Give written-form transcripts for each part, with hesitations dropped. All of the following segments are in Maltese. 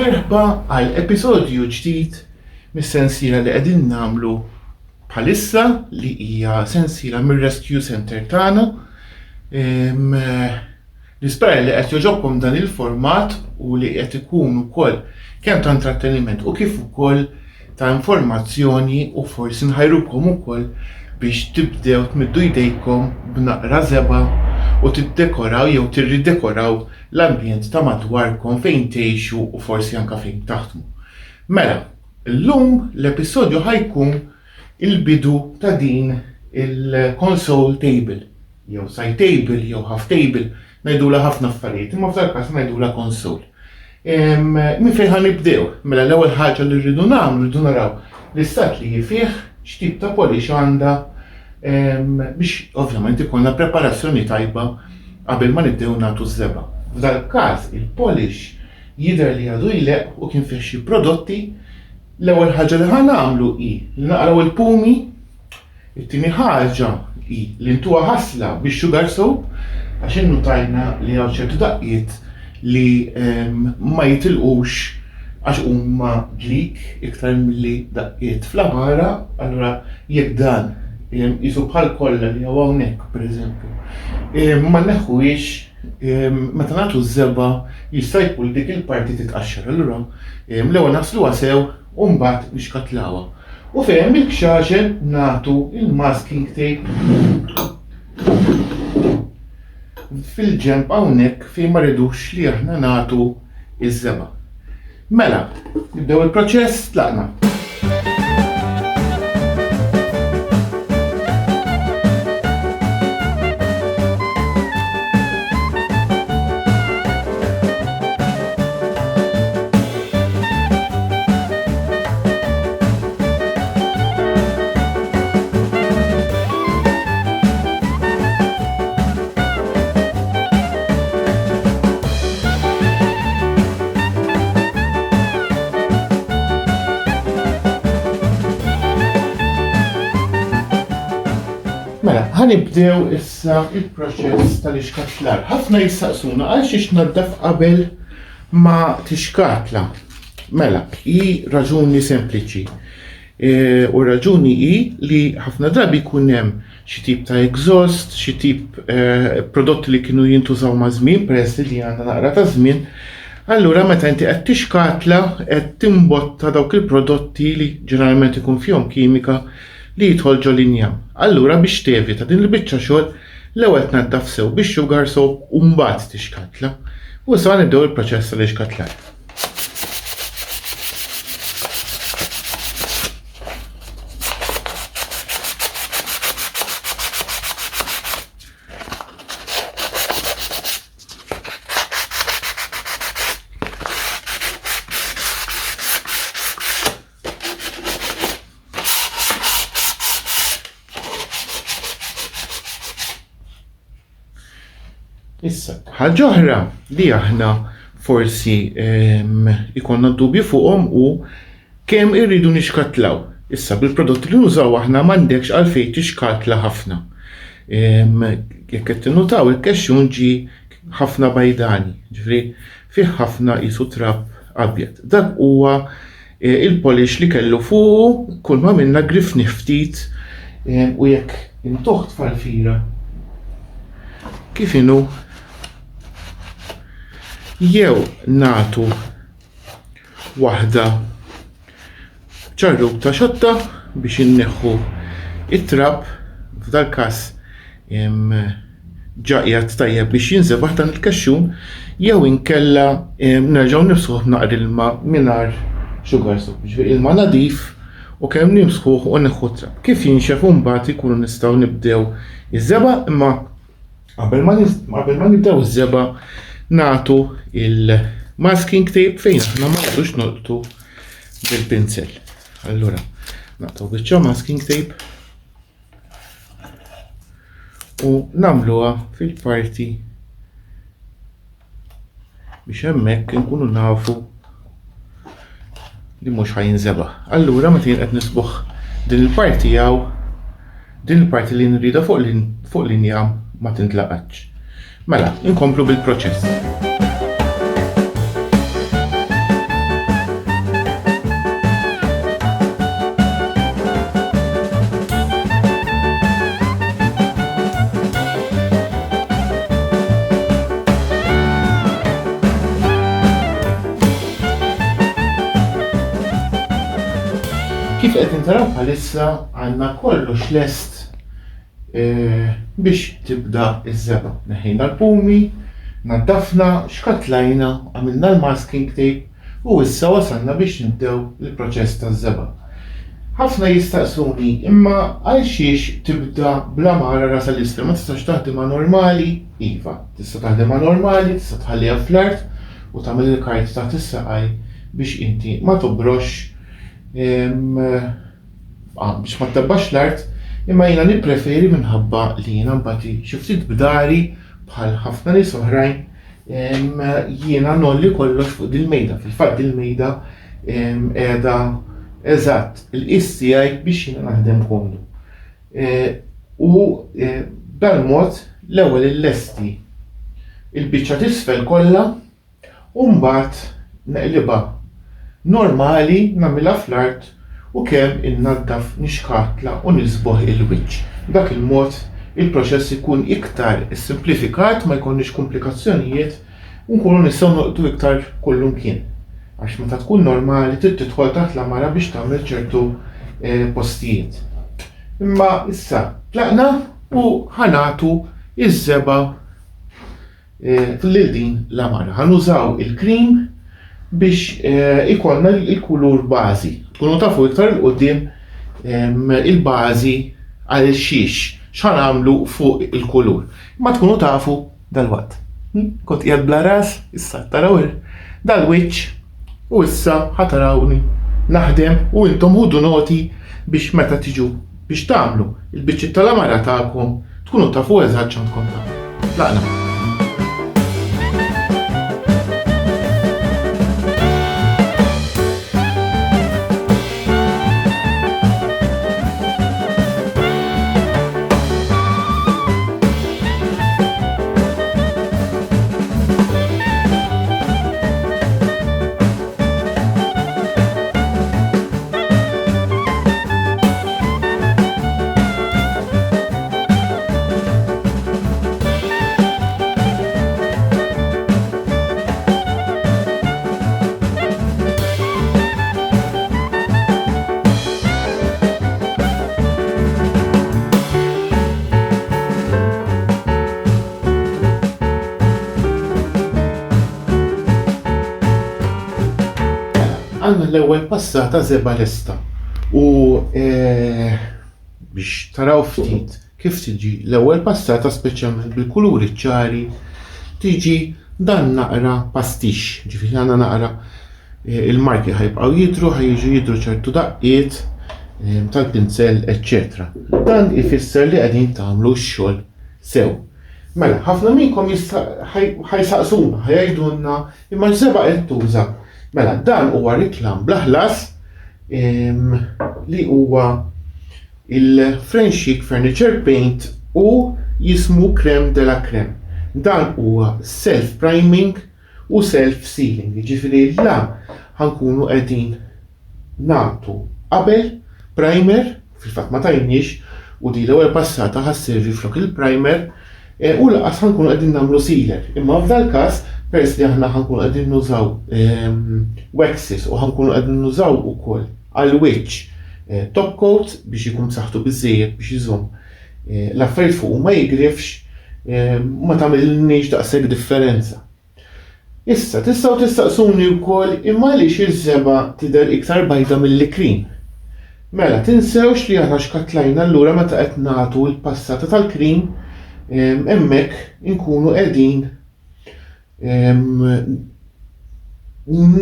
Merħba għal episodju ġdid mis-sensiela li qegħdin nagħmlu bħalissa li hija sensiela mir-Rescue Center tagħna. Nispera li qed joġobkom dan il-format u li qed ikun ukoll kemm ta' intratteniment u kif ukoll ta' informazzjoni u forsi nħajrukom ukoll biex tibdew tmiddu jdejkom b'naqra żeba u tiddekoraw jew tirridekoraw l-ambjent ta' madwarkom fejn tgħixu u forsi anke fejn taħdmu. Mela, llum l-episodju ħajkun il-bidu ta' din il-console table, jew side table, jew half table, ngħidula ħafna affarijiet, imma f'dak każ ngħidula console. Min fejn ħanibdew? Mela l-ewwel ħaġa li rridu nagħmlu rridu naraw l-istat li fih x'tip ta' polish għandha biex ovvjament ikollna preparazzjoni tajba qabel ma nibdew nagħtu żeba. F'dak każ il-polish jidher li għadu jleq u kien fih xi prodotti. L-ewwel ħaġa li ħanagħmlu hi li naqraw il-pumi, it-tieni ħaġa hi li ntuha ħasla bix-sugar soap għax innutajna li hawn ċertu daqqiet li ma jitilqux għax huma ġlik iktar milli daqqiet fl-amara, allura jekk dan jisu bħal kollha li hawn hawnhekk pereżempju. Ma neħħuhiex meta nagħtu żeba jista' jkun dik il-parti titqaxxar, allura l-ewwel naħsluha sew u mbagħad nixkatlawha. U fejn il-kxaxel nagħtu il-masking tape fil-ġenb hawnhekk fejn ma rridux li aħna nagħtu iż-żeba. Mela, nibdew il-proċess tlaqna. Mela, ħanibdew issa il-proċess tal-ixkatlar. Ħafna jistaqsuna għal xiex naddaf qabel ma tixkatla. Mela, hi raġuni sempliċi. U raġuni hi li ħafna drabi jkun hemm xi tip ta' exhaust, xi tip prodotti li kienu jintużaw ma' żmien, peress li għandna naqra ta' żmien. Allura meta inti qed tixkatla qed timbotta dawk il-prodotti li ġeneralment ikun fihom kimika li jidħol linjam. Allura biex tevita din il-biċċa xogħol l-ewwel tnaddaf sew bix-sugar soap u mbagħad tixkatla. U issa nibdew il-proċess tal-ixkatlar. Issa, ħaġa oħra li aħna forsi ikonna dubju fuqhom u kemm irridu nixkatlaw. Issa bil-prodotti li nużaw aħna m'għandekx għalfejn tixkatla ħafna. Jekk qed tinnutaw il-kexxun ġie ħafna bajdani, ġifieri fih ħafna qisu trapp abjad. Dak huwa il-polish li kellu fuqu kull ma minna grifni ftit u jekk intuħ tfal-fira kif inhu jew nagħtu waħda ċarruk ta' xotta biex inneħħu it-trapp, f'dal każ ġaqjat tajjeb biex jinżebaħ dan il-kaxxun, jew inkella nerġgħu nifsuh b'naqr ilma mingħajr sugar soap, ġifieri ilma nadif u kemm nimsħuh u neħħu trapp. Kif jinxef u mbagħad ikunu nistgħu nibdew iż-żeba, imma qabel ma nibdew iż-żeba nagħtu il-masking tape fejn aħna ma rridux nolqtu bil-pinsel. Allura, nagħtu biċċa masking tape u nagħmluha fil-parti biex hemmhekk inkunu nafu li mhux ħajinżebaħ. Allura meta jien qed nisbuħ din il-parti din il-parti li nrida fuq linja ma tintlaqatx. Mela, inkomplu bil-proċess. li qed intaraw bħalissa għandna kollox lest biex tibda iż-żeba. Neħejna l-pumi, naddafna, xkatlajna, għamilna l-masking tape u issa wasalna biex nibdew il-proċess taż-żeba. Ħafna jistaqsuni, imma għal xiex tibda bla mara ras l-isfel, ma tistax taħdimha normali? Iva, tista' taħdimha normali, tista' tħalliha fl-art u tagħmel il-kart taħt is-saqaj biex inti ma tobrox biex ma ttabbax l-art, imma jiena nippreferi minħabba li jiena mbagħad xi ftit bdari bħal ħafna nies oħrajn jiena nolli kollox fuq dil-mejda. Fil-fatt dil-mejda qiegħda eżatt il-qis tiegħi biex jiena naħdem komdu. U b'dan-mod l-ewwel illesti il-biċċa t'isfel kollha u mbagħad neqlibha normali nagħmilha fl-art u kemm innaddaf nixkatla u nisboħ il-wiċċ. Dak il-mod il-proċess ikun iktar simplifikat, ma jkunx komplikazzjonijiet u nkunu nistgħu noqgħdu iktar kullum kien. Għax meta tkun normali trid tidħol taħt l-amara biex tagħmel ċertu postijiet. Imma issa tlaqna u ħanatu iż-żeba fil-lil din l-amara. Ħanużaw il-krim biex ikollna il-kulur bażi. Tkunu tafu iktar il-qudiem il-bażi għal xiex x'ħanamlu fuq il-kulur. Ma tkunu tafu dal-waqt. Kont qiegħed bla ras, issa taraw dal-wiċċ u issa ħatarawni naħdem u intom ħudu noti biex meta tiġu biex tagħmlu il-biċċiet tal-amara tagħkom tkunu tafu eżatt x'għandkom tagħmlu. Tlaqna. Għanna l-ewwel passata żeba lesta u biex taraw ftit kif tiġi l-ewwel passata speċjalment bil-kuluri ċari tiġi dan naqra pastix, ġifieri għandna naqra il-marki ħajbqgħu jidhru ċertu daqqiet tal-pinsell, eċċetera. Dan ifisser li qegħdin tagħmlu x-xogħol sew. Mela, ħafna minnkom ħajsaqsuna, ħajdulna imma x'żeba qed tuża. Mela, dan huwa riklam bla ħlas li huwa il-French Chic Furniture Paint u jismu Crème de la Crème. Dan huwa self-priming u self-sealing. Ġifieri la ħankunu qegħdin nagħtu qabel primer, fil-fatt ma tajniex, u di l-ewwel passata ħasservi flok il-primer u laqas ħankunu qegħdin nagħmlu sealer. Imma f'dal każ peress li aħna ħankunu qegħdin nużaw waxes u ħankunu qegħdin nużaw ukoll għall-wiċċ top coat biex ikun saħħtu biżżejjed biex iżomm l-affarijiet fuq ma jigrifx ma tagħmilniex daqshekk differenza. Issa tistgħu tistaqsuni wkoll imma għaliex iż-żeba tidher iktar bajda mill-krim. Mela tinsewx li aħna xkatlajna allura meta qed nagħtu l-passata tal-krim hemmhekk inkunu qegħdin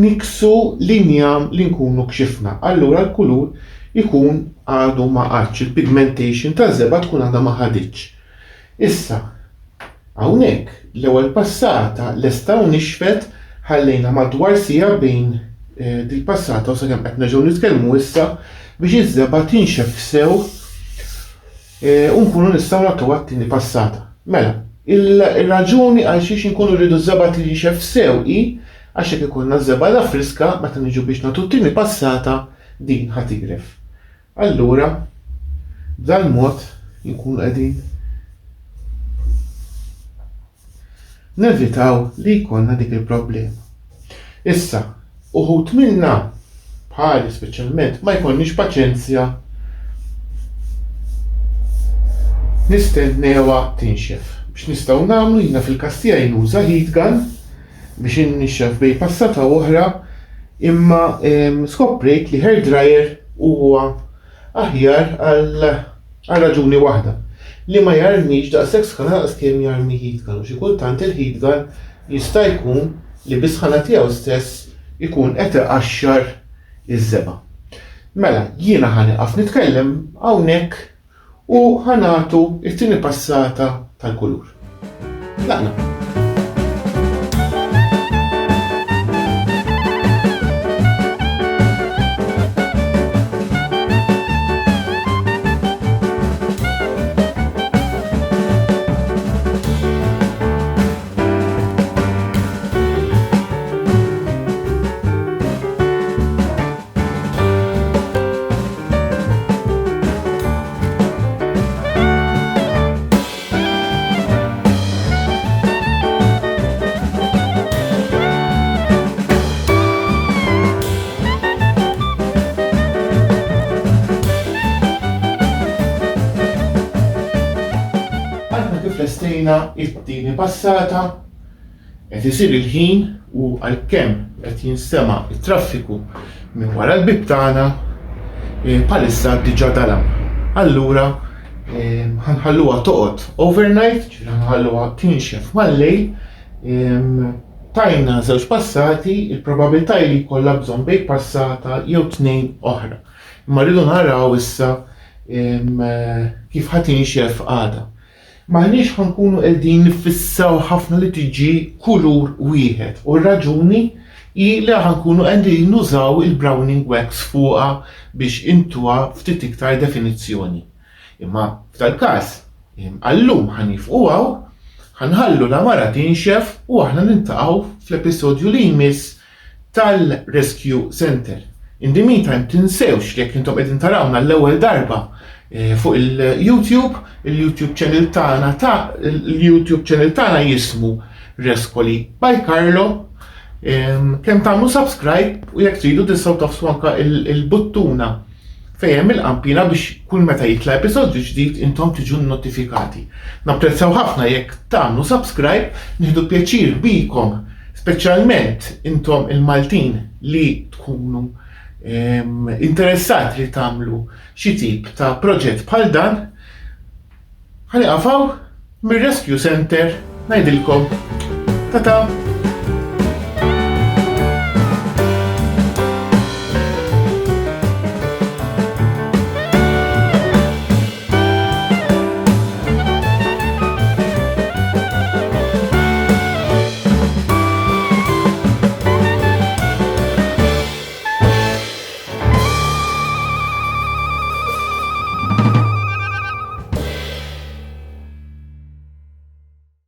niksu linjam li nkunu kxifna. Allura l-kulur ikun għadu ma qatx, il-pigmentation ta' żeba tkun għadha ma ħaditx. Issa, hawnhekk l-ewwel passata lesta u nixfet ħallejna madwar sija bejn dil-passata u sakemm qed nerġgħu nitkellmu issa biex iż-żeba tinxef sew u nkunu nistgħu nagħtu għat-tieni passata. Mela, il-raġuni għal xiex inkunu rridu żeba tinxef sew hi għax hekk ikunna żebada friska meta niġu biex nagħtu t-tieni passata din ħatigref. Allura, b'dan mod inkunu qegħdin nevitaw li jkollna dik il-problema. Issa, uħud minna bħali speċjalment ma jkollniex paċenzja nistennewa tinxef. Biex nistgħu nagħmlu jiena fil-każ tiegħi nuża heat gun biex innixxef bejn passata oħra, imma skoprejt li hair dryer huwa aħjar għal raġuni waħda. Li ma jarmix daqshekk sħana daqs kemm jarmi heat gun. Xi kultant il-heat gun jista' jkun li bis-sħana tiegħu stess ikun qed iqaxxar iż-żeba'. Mela, jiena ħanieqaf nitkellem hawnhekk u ħanatu it-tieni passata tal-kulur. Laqna. Lestejna it-tieni passata, qed isir il-ħin u għalkemm qed jinstema' it-traffiku minn wara l-bib tagħna bħalissa diġà dalam. Allura ħanħalluha toqgħod overnight, ħanħalluha tinxef mal-lejl, tajna żewġ passati, il-probabilità li jkollha bżonn bejn passata jew tnejn oħra. Imma rridu naraw issa kif ħadd tinxef għada. Maħniex ħankunu qegħdin nifissaw ħafna li tiġi kulur wieħed u r-raġuni hi li ħankunu qegħdin nużaw il-browning wax fuqha biex intuha ftit iktar definizzjoni. Imma f'tal-każ għallum ħanifqu ħanħallu l-amara tinxef u aħna niltaqgħu fl-episodju li jmiss tal-Rescue Center. In the meantime tinsewx li jekk intom qegħdin tarawna l-ewwel darba fuq il-YouTube channel tagħna jismu Rescoli by Carlo. Kemm tagħmlu subscribe u jekk tridu tistgħu tafsu anke il-buttuna fejn il-qampina biex kull meta jitla' episodju ġdid intom tiġu notifikati. Napprezzaw ħafna jekk tagħmlu subscribe, nieħdu pjaċir bikom, speċjalment intom il-Maltin li tkunu interessati li tagħmlu xi tip ta' proġett bħal dan. Ħaniqafaw mir-Rescue Center ngħidilkom ta'